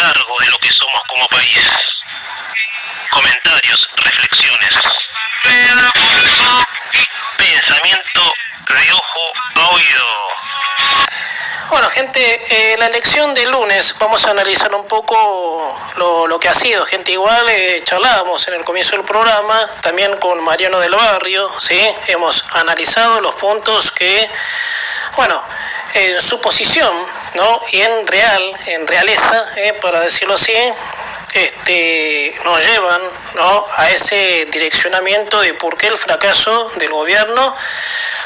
cargo de lo que somos como país. Comentarios, reflexiones. Pensamiento de ojo a oído. Bueno, gente, la elección del lunes vamos a analizar un poco lo que ha sido. Gente, igual charlábamos en el comienzo del programa, también con Mariano del Barrio, ¿sí? Hemos analizado los puntos que, bueno, en su posición, ¿no? Y en realeza, para decirlo así, nos llevan, ¿no?, a ese direccionamiento de por qué el fracaso del gobierno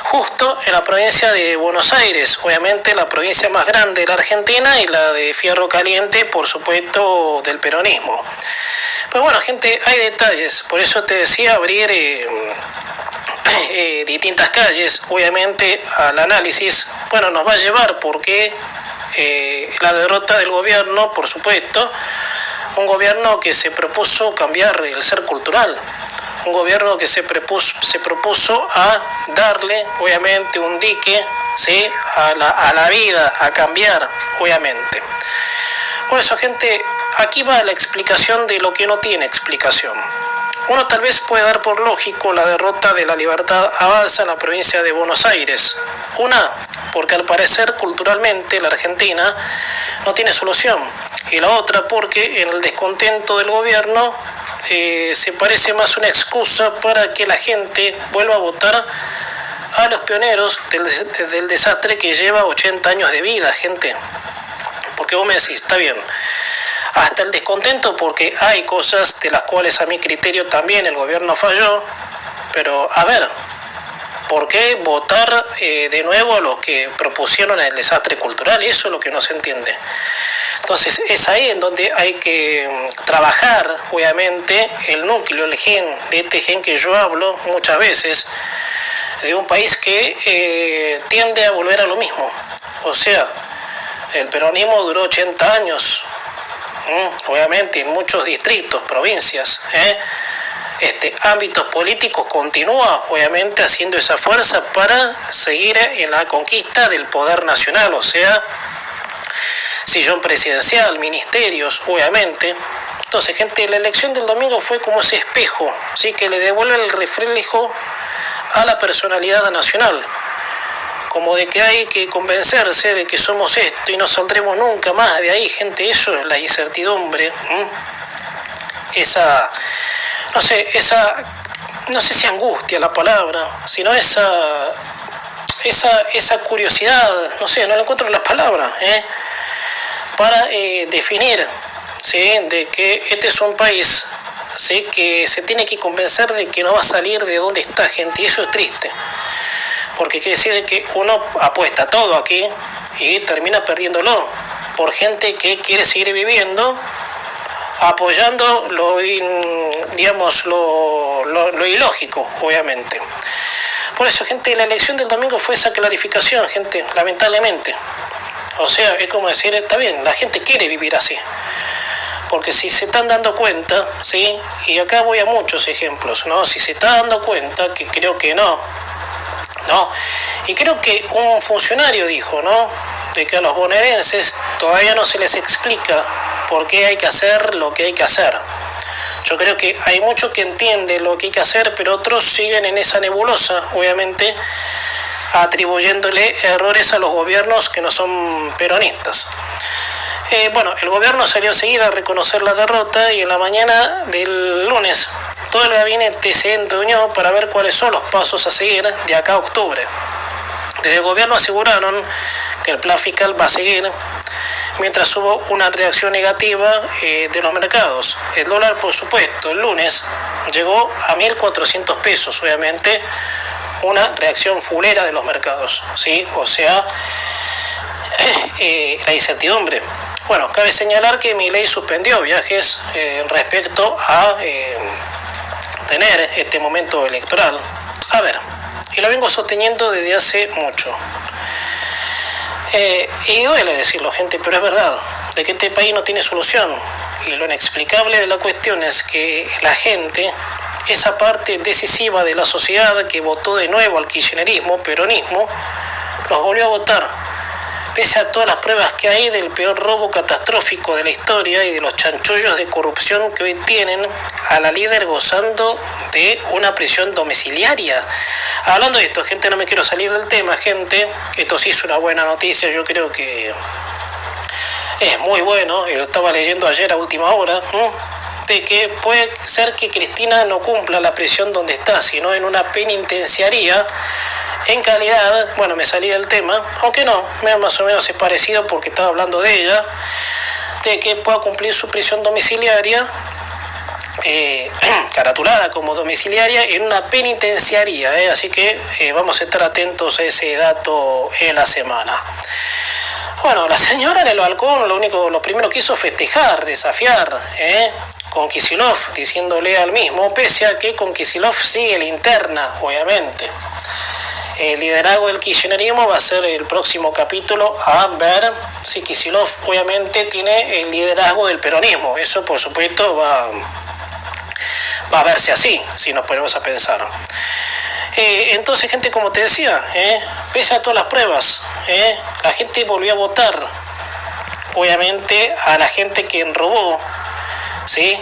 justo en la provincia de Buenos Aires, obviamente la provincia más grande de la Argentina y la de fierro caliente, por supuesto, del peronismo. Pero bueno, gente, hay detalles, por eso te decía abrir distintas calles, obviamente al análisis, bueno, nos va a llevar porque la derrota del gobierno, por supuesto, un gobierno que se propuso cambiar el ser cultural, un gobierno que se propuso a darle, obviamente, un dique, ¿sí?, a la vida, a cambiar, obviamente. Por eso, gente, aquí va la explicación de lo que no tiene explicación. Uno tal vez puede dar por lógico la derrota de la Libertad Avanza en la provincia de Buenos Aires. Una, porque al parecer culturalmente la Argentina no tiene solución. Y la otra, porque en el descontento del gobierno se parece más una excusa para que la gente vuelva a votar a los pioneros del desastre que lleva 80 años de vida, gente. Porque vos me decís, está bien, hasta el descontento porque hay cosas de las cuales a mi criterio también el gobierno falló, pero a ver, ¿por qué votar de nuevo a los que propusieron el desastre cultural? Eso es lo que no se entiende. Entonces es ahí en donde hay que trabajar, obviamente, el núcleo, el gen, de este gen que yo hablo muchas veces, de un país que tiende a volver a lo mismo. O sea, el peronismo duró 80 años, obviamente en muchos distritos, provincias, ámbitos políticos continúa, obviamente, haciendo esa fuerza para seguir en la conquista del poder nacional, o sea, sillón presidencial, ministerios, obviamente. Entonces, gente, la elección del domingo fue como ese espejo, ¿sí?, que le devuelve el reflejo a la personalidad nacional, como de que hay que convencerse de que somos esto y no saldremos nunca más de ahí, gente. Eso es la incertidumbre, no sé si angustia la palabra, sino esa curiosidad, no sé, no le encuentro la palabra, para definir, ¿sí?, de que este es un país, ¿sí?, que se tiene que convencer de que no va a salir de donde está, gente, y eso es triste, porque quiere decir de que uno apuesta todo aquí y termina perdiéndolo por gente que quiere seguir viviendo apoyando lo ilógico, obviamente. Por eso, gente, la elección del domingo fue esa clarificación, gente, lamentablemente. O sea, es como decir, está bien, la gente quiere vivir así. Porque si se están dando cuenta, ¿sí?, y acá voy a muchos ejemplos, ¿no? Si se está dando cuenta, que creo que no, y creo que un funcionario dijo, ¿no?, de que a los bonaerenses todavía no se les explica por qué hay que hacer lo que hay que hacer. Yo creo que hay muchos que entienden lo que hay que hacer, pero otros siguen en esa nebulosa, obviamente, atribuyéndole errores a los gobiernos que no son peronistas. El gobierno salió enseguida a reconocer la derrota y en la mañana del lunes todo el gabinete se reunió para ver cuáles son los pasos a seguir de acá a octubre. Desde el gobierno aseguraron que el plan fiscal va a seguir, mientras hubo una reacción negativa de los mercados. El dólar, por supuesto, el lunes llegó a 1.400 pesos, obviamente, una reacción fulera de los mercados, ¿sí? O sea, la incertidumbre. Bueno, cabe señalar que Milei suspendió viajes respecto a tener este momento electoral. A ver, y lo vengo sosteniendo desde hace mucho. Y duele decirlo, gente, pero es verdad, de que este país no tiene solución. Y lo inexplicable de la cuestión es que la gente, esa parte decisiva de la sociedad que votó de nuevo al kirchnerismo, peronismo, los volvió a votar. pese a todas las pruebas que hay del peor robo catastrófico de la historia y de los chanchullos de corrupción que hoy tienen a la líder gozando de una prisión domiciliaria. Hablando de esto, gente, no me quiero salir del tema, gente, esto sí es una buena noticia, yo creo que es muy bueno, y lo estaba leyendo ayer a última hora, de que puede ser que Cristina no cumpla la prisión donde está, sino en una penitenciaría en calidad, bueno, me salí del tema, aunque no, más o menos es parecido porque estaba hablando de ella, de que pueda cumplir su prisión domiciliaria, caratulada como domiciliaria, en una penitenciaría, así que vamos a estar atentos a ese dato en la semana. Bueno, la señora en el balcón lo primero que hizo festejar, desafiar, con Kicillof, diciéndole al mismo, pese a que con Kicillof sigue la interna, obviamente. El liderazgo del kirchnerismo va a ser el próximo capítulo a ver si Kicillof obviamente tiene el liderazgo del peronismo. Eso por supuesto va a verse así, si nos ponemos a pensar. Entonces, gente, como te decía, pese a todas las pruebas, la gente volvió a votar, obviamente, a la gente que robó, ¿sí?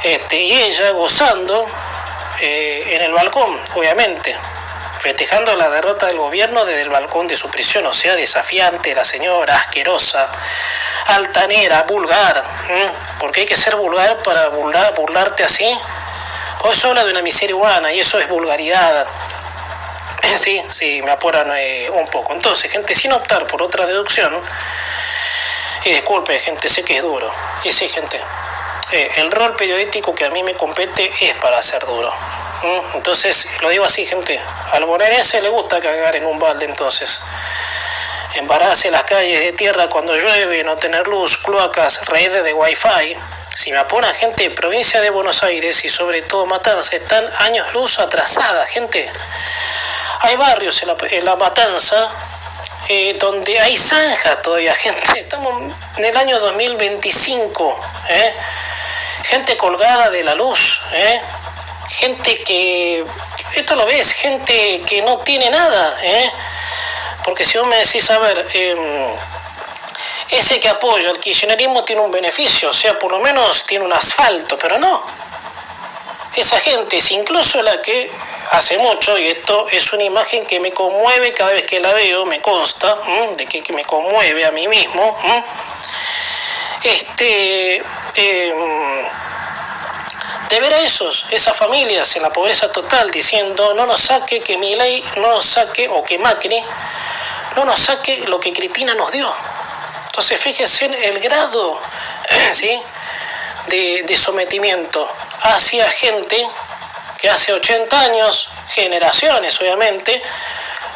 Y ella gozando en el balcón, obviamente, festejando la derrota del gobierno desde el balcón de su prisión, o sea, desafiante la señora, asquerosa, altanera, vulgar, porque hay que ser vulgar para burlarte así. Eso habla de una miseria humana y eso es vulgaridad. Sí, me apuran un poco. Entonces, gente, sin optar por otra deducción, y disculpe, gente, sé que es duro. Y sí, gente, el rol periodístico que a mí me compete es para ser duro. Entonces, lo digo así, gente, al bonaerense le gusta cagar en un balde, entonces. Embararse las calles de tierra cuando llueve, no tener luz, cloacas, redes de wifi. Si me apuran, gente, provincia de Buenos Aires y sobre todo Matanza, están años luz atrasadas, gente. Hay barrios en la Matanza donde hay zanjas todavía, gente. Estamos en el año 2025, gente colgada de la luz, gente que, esto lo ves, gente que no tiene nada, porque si vos me decís, a ver, ese que apoya al kirchnerismo tiene un beneficio, o sea, por lo menos tiene un asfalto, pero no. Esa gente es incluso la que hace mucho, y esto es una imagen que me conmueve cada vez que la veo, me consta, de que me conmueve a mí mismo, de ver a esas familias en la pobreza total diciendo no nos saque, que Milei no nos saque, o que Macri no nos saque lo que Cristina nos dio. Entonces fíjense el grado, ¿sí?, de sometimiento hacia gente que hace 80 años, generaciones obviamente,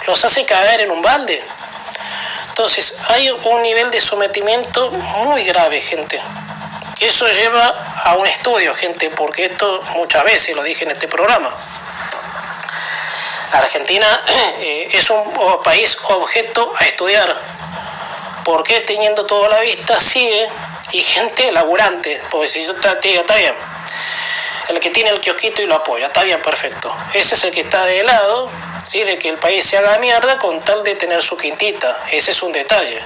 los hace caer en un balde. Entonces hay un nivel de sometimiento muy grave, gente. Eso lleva a un estudio, gente, porque esto muchas veces lo dije en este programa. La Argentina es un país objeto a estudiar. ¿Por qué, teniendo todo a la vista, sigue y gente laburante? Porque si yo te digo, está bien, el que tiene el kiosquito y lo apoya, está bien, perfecto. Ese es el que está de lado, ¿sí?, de que el país se haga mierda con tal de tener su quintita. Ese es un detalle.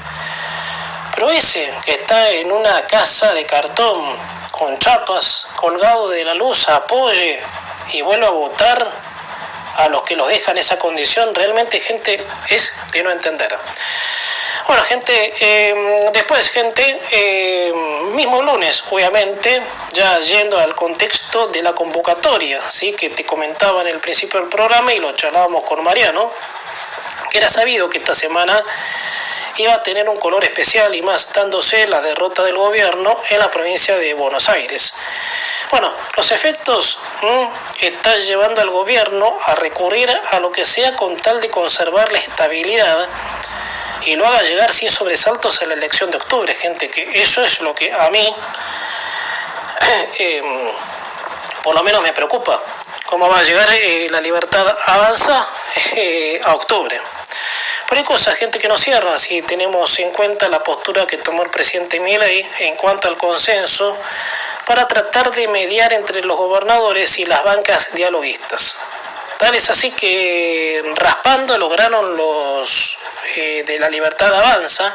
Pero ese que está en una casa de cartón con chapas, colgado de la luz, apoye y vuelva a votar a los que los dejan en esa condición, realmente, gente, es de no entender. Bueno, gente, después, gente, mismo lunes, obviamente, ya yendo al contexto de la convocatoria, ¿sí?, que te comentaba en el principio del programa y lo charlábamos con Mariano, que era sabido que esta semana iba a tener un color especial, y más dándose la derrota del gobierno en la provincia de Buenos Aires. Bueno, los efectos están llevando al gobierno a recurrir a lo que sea con tal de conservar la estabilidad y lo haga llegar sin sobresaltos a la elección de octubre, gente, que eso es lo que a mí por lo menos me preocupa. ¿Cómo va a llegar la Libertad Avanza a octubre? Pero hay cosas, gente, que no cierran si tenemos en cuenta la postura que tomó el presidente Milei en cuanto al consenso para tratar de mediar entre los gobernadores y las bancas dialoguistas. Tal es así que raspando lograron los de La Libertad Avanza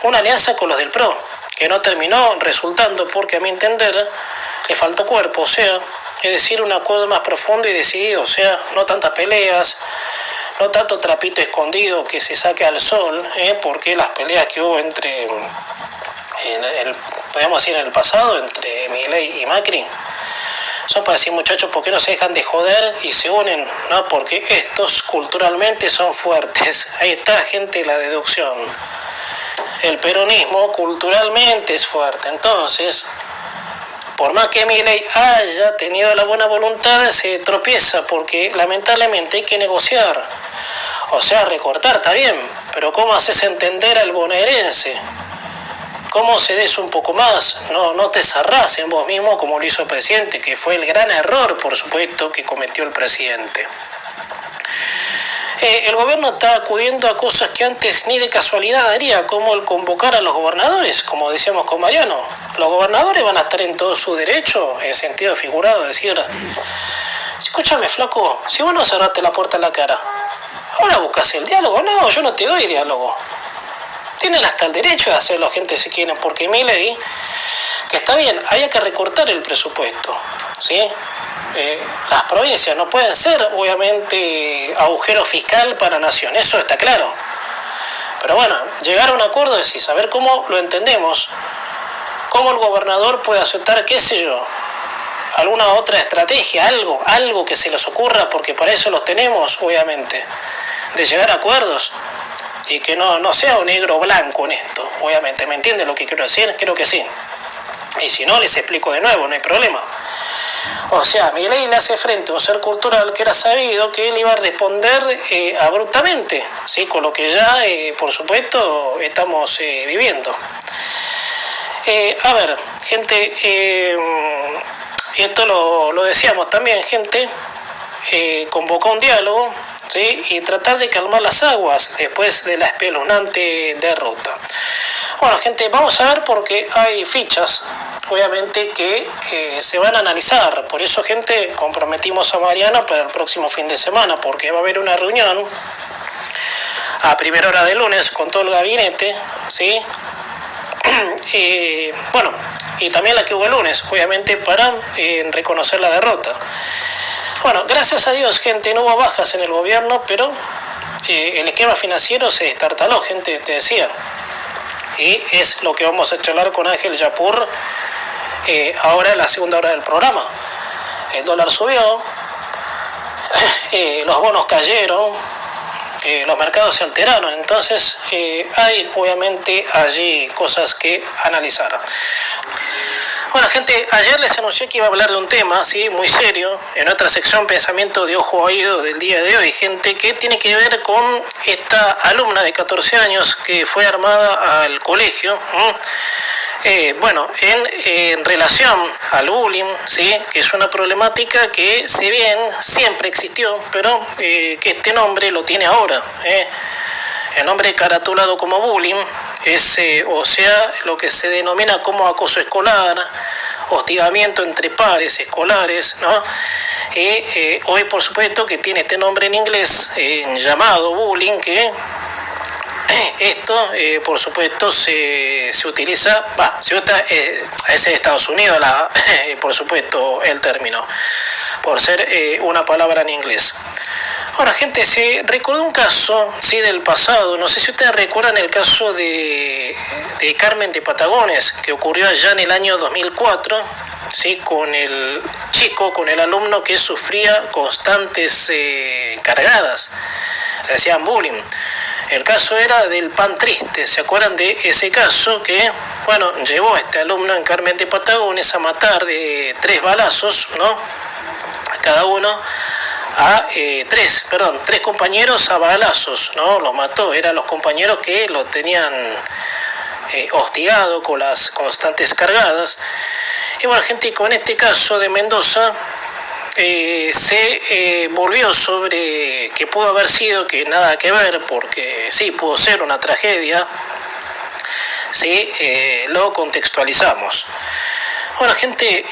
una alianza con los del PRO, que no terminó resultando porque a mi entender le faltó cuerpo, o sea, es decir, un acuerdo más profundo y decidido, o sea, no tantas peleas, no tanto trapito escondido que se saque al sol, porque las peleas que hubo podríamos decir en el pasado, entre Milei y Macri, son para decir, muchachos, ¿por qué no se dejan de joder y se unen? No, porque estos culturalmente son fuertes. Ahí está, gente, la deducción. El peronismo culturalmente es fuerte. Entonces, por más que Milei haya tenido la buena voluntad, se tropieza porque lamentablemente hay que negociar. O sea, recortar está bien, pero ¿cómo haces entender al bonaerense? ¿Cómo cedes un poco más? No te cerrás en vos mismo como lo hizo el presidente, que fue el gran error, por supuesto, que cometió el presidente. El gobierno está acudiendo a cosas que antes ni de casualidad haría, como el convocar a los gobernadores, como decíamos con Mariano. Los gobernadores van a estar en todo su derecho, en sentido figurado, decir, escúchame, flaco, si vos no cerraste la puerta en la cara, ahora buscas el diálogo. No, yo no te doy diálogo. Tienen hasta el derecho de hacerlo, gente, si quieren, porque Milei, que está bien, haya que recortar el presupuesto, ¿sí? Las provincias no pueden ser, obviamente, agujero fiscal para la nación, eso está claro. Pero bueno, llegar a un acuerdo es decir, saber cómo lo entendemos, cómo el gobernador puede aceptar, qué sé yo, alguna otra estrategia, algo que se les ocurra, porque para eso los tenemos, obviamente, de llegar a acuerdos. Y que no sea un negro o blanco en esto, obviamente. ¿Me entienden lo que quiero decir? Creo que sí. Y si no, les explico de nuevo, no hay problema. O sea, Milei le hace frente a un ser cultural que era sabido que él iba a responder abruptamente, ¿sí? Con lo que ya, por supuesto, estamos viviendo. A ver, gente, esto lo decíamos también, gente, convocó un diálogo, ¿sí? Y tratar de calmar las aguas después de la espeluznante derrota. Bueno, gente, vamos a ver porque hay fichas, obviamente, que se van a analizar. Por eso, gente, comprometimos a Mariano para el próximo fin de semana, porque va a haber una reunión a primera hora de lunes con todo el gabinete, ¿sí? Bueno, y también la que hubo el lunes, obviamente, para reconocer la derrota. Bueno, gracias a Dios, gente, no hubo bajas en el gobierno, pero el esquema financiero se destartaló, gente, te decía. Y es lo que vamos a charlar con Ángel Yapur ahora en la segunda hora del programa. El dólar subió, los bonos cayeron, los mercados se alteraron, entonces hay obviamente allí cosas que analizar. Bueno, gente, ayer les anuncié que iba a hablar de un tema, ¿sí? Muy serio, en nuestra sección Pensamiento de Ojo a Oído del día de hoy, gente, que tiene que ver con esta alumna de 14 años que fue armada al colegio, bueno, en relación al bullying, ¿sí? Que es una problemática que, si bien siempre existió, pero que este nombre lo tiene ahora, El nombre caratulado como bullying es, o sea, lo que se denomina como acoso escolar, hostigamiento entre pares escolares, ¿no? Y hoy, por supuesto, que tiene este nombre en inglés llamado bullying, que esto, por supuesto, se utiliza, se usa, es de Estados Unidos, por supuesto, el término, por ser una palabra en inglés. Ahora, gente, se recordó un caso, sí, del pasado. No sé si ustedes recuerdan el caso de Carmen de Patagones, que ocurrió allá en el año 2004, sí, con el chico, con el alumno que sufría constantes cargadas, le hacían bullying. El caso era del pan triste, ¿se acuerdan de ese caso? Que, bueno, llevó a este alumno en Carmen de Patagones a matar de 3 balazos, ¿no? A cada uno. A tres compañeros a balazos, ¿no? Los mató, eran los compañeros que lo tenían hostigado con las constantes cargadas. Y bueno, gente, con este caso de Mendoza se volvió sobre que pudo haber sido, que nada que ver, porque sí, pudo ser una tragedia, sí, lo contextualizamos. Bueno, gente,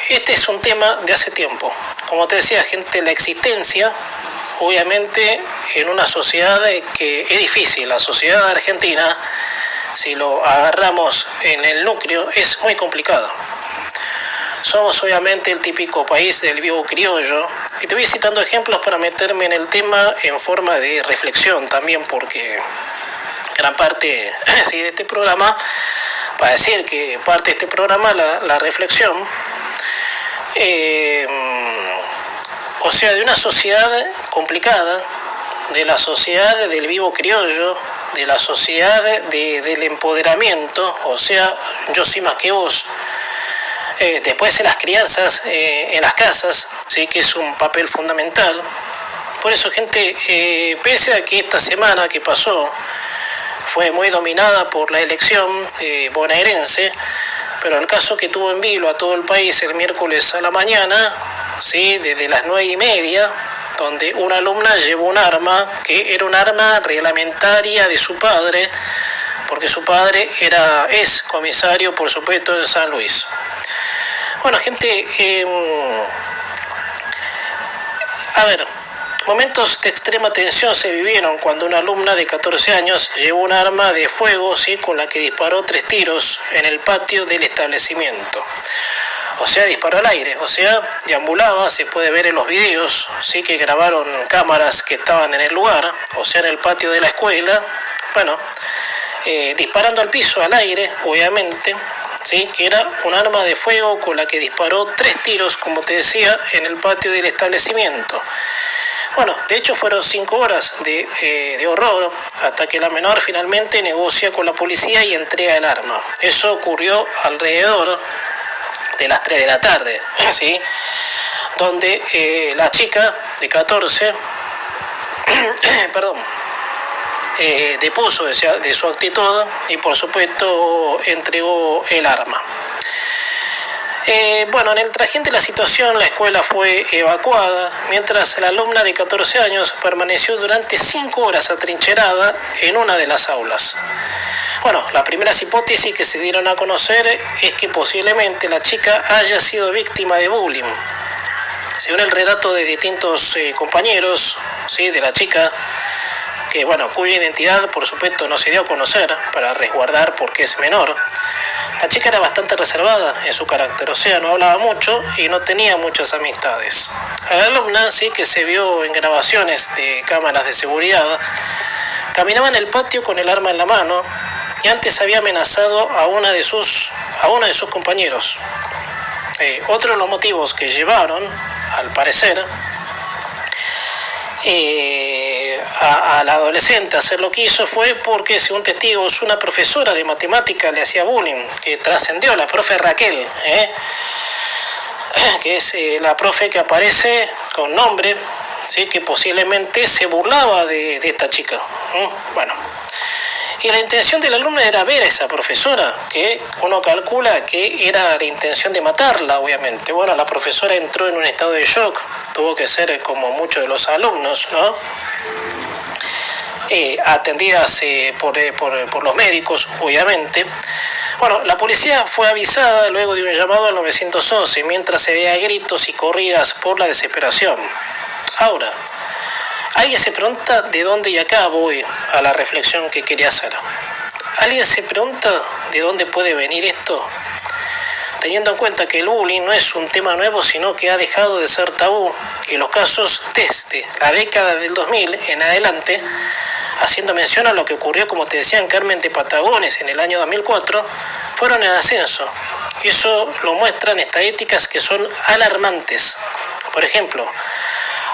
este es un tema de hace tiempo. Como te decía, gente, la existencia, obviamente, en una sociedad que es difícil. La sociedad argentina, si lo agarramos en el núcleo, es muy complicada. Somos obviamente el típico país del vivo criollo, y te voy citando ejemplos para meterme en el tema en forma de reflexión también, porque gran parte sí, de este programa, para decir que parte de este programa, la reflexión, o sea, de una sociedad complicada, de la sociedad del vivo criollo, de la sociedad del empoderamiento, o sea, yo soy más que vos. Después en las crianzas, en las casas, ¿sí? Que es un papel fundamental. Por eso, gente, pese a que esta semana que pasó fue muy dominada por la elección bonaerense, pero el caso que tuvo en vilo a todo el país el miércoles a la mañana, ¿sí? Desde las 9:30, donde una alumna llevó un arma, que era un arma reglamentaria de su padre, porque su padre es comisario, por supuesto, en San Luis. Bueno, gente, a ver, momentos de extrema tensión se vivieron cuando una alumna de 14 años llevó un arma de fuego, ¿sí? Con la que disparó 3 tiros en el patio del establecimiento. O sea, disparó al aire, o sea, deambulaba, se puede ver en los videos, ¿sí? Que grabaron cámaras que estaban en el lugar, o sea, en el patio de la escuela, bueno, disparando al piso, al aire, obviamente, ¿sí? Que era un arma de fuego con la que disparó 3 tiros, como te decía, en el patio del establecimiento. Bueno, de hecho fueron 5 horas de horror hasta que la menor finalmente negocia con la policía y entrega el arma. Eso ocurrió alrededor de las 3 de la tarde, ¿sí? Donde la chica de 14, perdón, depuso de su actitud y por supuesto entregó el arma. Bueno, en el trajín de la situación, la escuela fue evacuada, mientras la alumna de 14 años permaneció durante 5 horas atrincherada en una de las aulas. Bueno, las primeras hipótesis que se dieron a conocer es que posiblemente la chica haya sido víctima de bullying. Según el relato de distintos compañeros, ¿sí? De la chica, que, bueno, cuya identidad por supuesto no se dio a conocer para resguardar porque es menor. La chica era bastante reservada en su carácter, o sea, no hablaba mucho y no tenía muchas amistades. A la alumna, sí, que se vio en grabaciones de cámaras de seguridad, caminaba en el patio con el arma en la mano y antes había amenazado a uno de sus compañeros. Otro de los motivos que llevaron, al parecer, a la adolescente a hacer lo que hizo fue porque, según testigos, una profesora de matemática le hacía bullying, que trascendió, la profe Raquel, que es la profe que aparece con nombre, ¿sí? Que posiblemente se burlaba de esta chica. Bueno, y la intención de la alumna era ver a esa profesora, que uno calcula que era la intención de matarla, obviamente. Bueno, la profesora entró en un estado de shock, tuvo que ser como muchos de los alumnos, ¿no? Atendidas por los médicos, obviamente. Bueno, la policía fue avisada luego de un llamado al 911, mientras se veía gritos y corridas por la desesperación. Ahora, alguien se pregunta de dónde, y acá voy a la reflexión que quería hacer. ¿Alguien se pregunta de dónde puede venir esto? Teniendo en cuenta que el bullying no es un tema nuevo, sino que ha dejado de ser tabú, y los casos desde la década del 2000 en adelante, haciendo mención a lo que ocurrió, como te decía, en Carmen de Patagones en el año 2004, fueron en ascenso. Y eso lo muestran estadísticas que son alarmantes. Por ejemplo,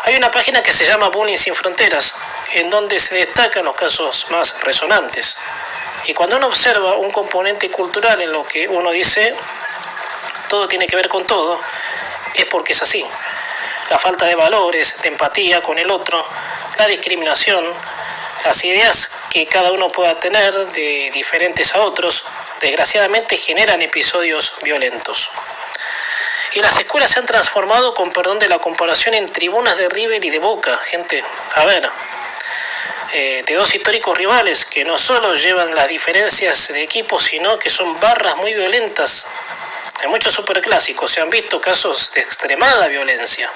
hay una página que se llama Bullying Sin Fronteras, en donde se destacan los casos más resonantes. Y cuando uno observa un componente cultural en lo que uno dice, todo tiene que ver con todo, es porque es así. La falta de valores, de empatía con el otro, la discriminación, las ideas que cada uno pueda tener de diferentes a otros, desgraciadamente generan episodios violentos. Y las escuelas se han transformado, con perdón de la comparación, en tribunas de River y de Boca, gente. A ver, de dos históricos rivales que no solo llevan las diferencias de equipo, sino que son barras muy violentas. En muchos superclásicos se han visto casos de extremada violencia.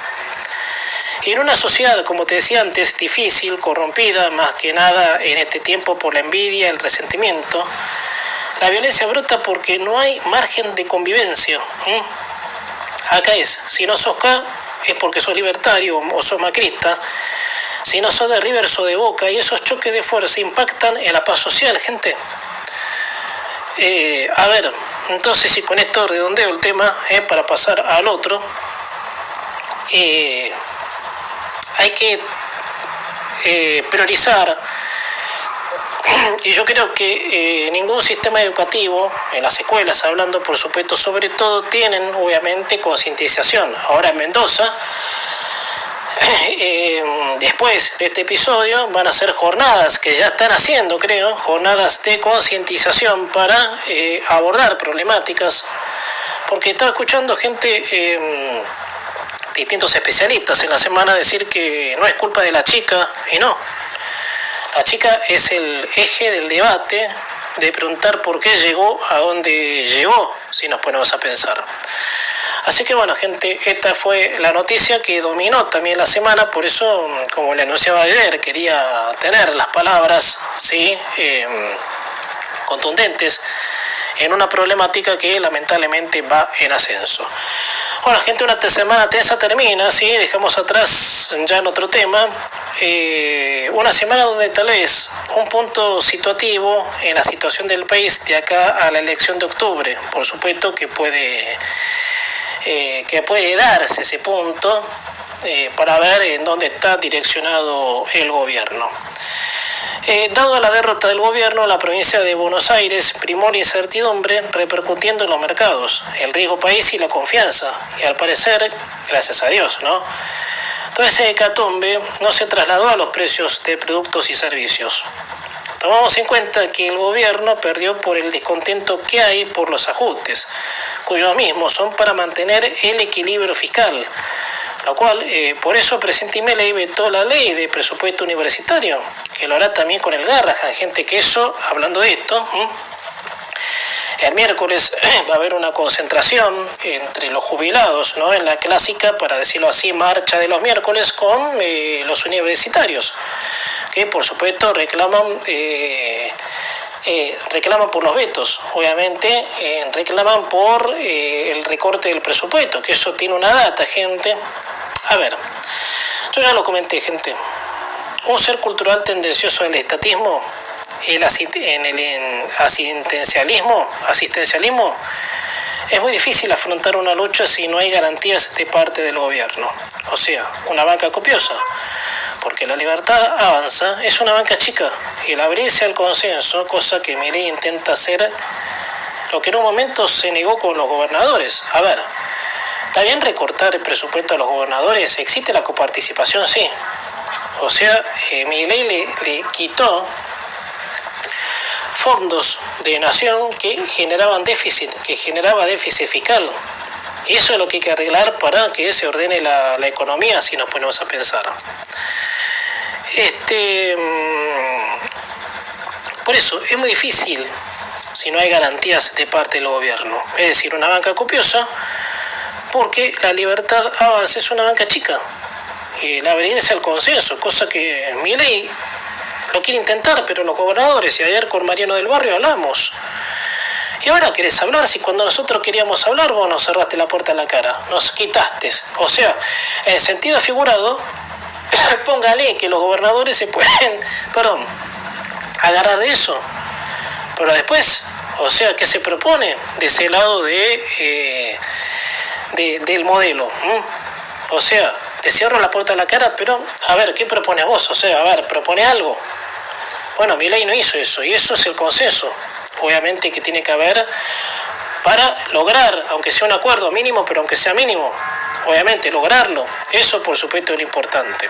Y en una sociedad, como te decía antes, difícil, corrompida, más que nada en este tiempo por la envidia, el resentimiento, la violencia brota porque no hay margen de convivencia. Acá es, si no sos K, es porque sos libertario o sos macrista. Si no sos de River, sos de Boca. Y esos choques de fuerza impactan en la paz social, gente. A ver, entonces, y con esto redondeo el tema para pasar al otro. Hay que priorizar, y yo creo que ningún sistema educativo, en las escuelas hablando por supuesto, sobre todo tienen obviamente concientización. Ahora en Mendoza, después de este episodio, van a ser jornadas que ya están haciendo, creo, jornadas de concientización para abordar problemáticas, porque estaba escuchando gente, distintos especialistas en la semana decir que no es culpa de la chica, y no. La chica es el eje del debate de preguntar por qué llegó a donde llegó, si nos ponemos a pensar. Así que bueno, gente, esta fue la noticia que dominó también la semana, por eso, como le anunciaba ayer, quería tener las palabras, ¿sí? Contundentes en una problemática que lamentablemente va en ascenso. Bueno, gente, una semana tensa termina, ¿sí? Dejamos atrás ya en otro tema. Una semana donde tal vez un punto situativo en la situación del país de acá a la elección de octubre. Por supuesto que puede darse ese punto para ver en dónde está direccionado el gobierno. Dado la derrota del gobierno, la provincia de Buenos Aires primó la incertidumbre repercutiendo en los mercados, el riesgo país y la confianza. Y al parecer, gracias a Dios, ¿no? Todo ese hecatombe no se trasladó a los precios de productos y servicios. Tomamos en cuenta que el gobierno perdió por el descontento que hay por los ajustes, cuyos mismos son para mantener el equilibrio fiscal, lo cual, por eso presidente Milei vetó la ley de presupuesto universitario, que lo hará también con el Garrahan, gente, que eso, hablando de esto, el miércoles va a haber una concentración entre los jubilados, ¿no? En la clásica, para decirlo así, marcha de los miércoles con los universitarios, que por supuesto reclaman por los vetos, obviamente reclaman por el recorte del presupuesto, que eso tiene una data, gente. A ver, yo ya lo comenté, gente. Un ser cultural tendencioso al estatismo, el asistencialismo, es muy difícil afrontar una lucha si no hay garantías de parte del gobierno. O sea, una banca copiosa, porque la libertad avanza, es una banca chica, y el abrirse al consenso, cosa que Milei intenta hacer, lo que en un momento se negó con los gobernadores. A ver, ¿está bien recortar el presupuesto a los gobernadores? ¿Existe la coparticipación? Sí. O sea, Milei le quitó fondos de nación que generaba déficit fiscal. Y eso es lo que hay que arreglar para que se ordene la economía, si nos ponemos a pensar. Por eso es muy difícil si no hay garantías de parte del gobierno. Es decir, una banca copiosa, porque la libertad avanza es una banca chica. Y el abrirse al consenso, cosa que Milei lo quiere intentar, pero los gobernadores, y ayer con Mariano del Barrio hablamos. Y ahora querés hablar, si cuando nosotros queríamos hablar vos nos cerraste la puerta en la cara, nos quitaste. O sea, en sentido figurado, póngale que los gobernadores se pueden, agarrar de eso. Pero después, o sea, ¿qué se propone de ese lado del modelo? O sea, te cierro la puerta en la cara, pero a ver, ¿qué propones vos? O sea, a ver, propone algo. Bueno, Milei no hizo eso, y eso es el consenso, obviamente, que tiene que haber para lograr, aunque sea un acuerdo mínimo, pero aunque sea mínimo, obviamente lograrlo. Eso, por supuesto, es lo importante.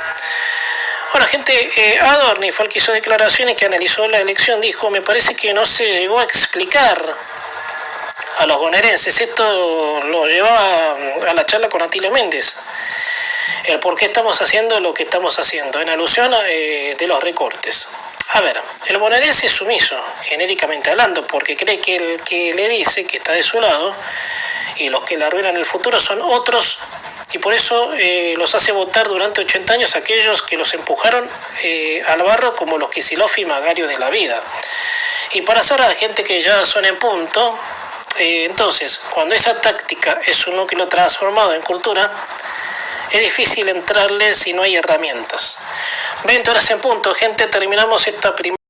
Bueno, gente, Adorni fue el que hizo declaraciones, que analizó la elección, dijo: me parece que no se llegó a explicar a los bonaerenses, esto lo llevaba a la charla con Atilio Méndez, el por qué estamos haciendo lo que estamos haciendo, en alusión de los recortes. A ver, el bonaerense es sumiso, genéricamente hablando, porque cree que el que le dice que está de su lado y los que la arruinan el futuro son otros, y por eso los hace votar durante 80 años aquellos que los empujaron al barro, como los Kicillof y Magarios de la vida. Y para hacer a la gente que ya suena en punto, entonces, cuando esa táctica es un núcleo transformado en cultura, es difícil entrarle si no hay herramientas. 20 horas en punto, gente, terminamos esta primera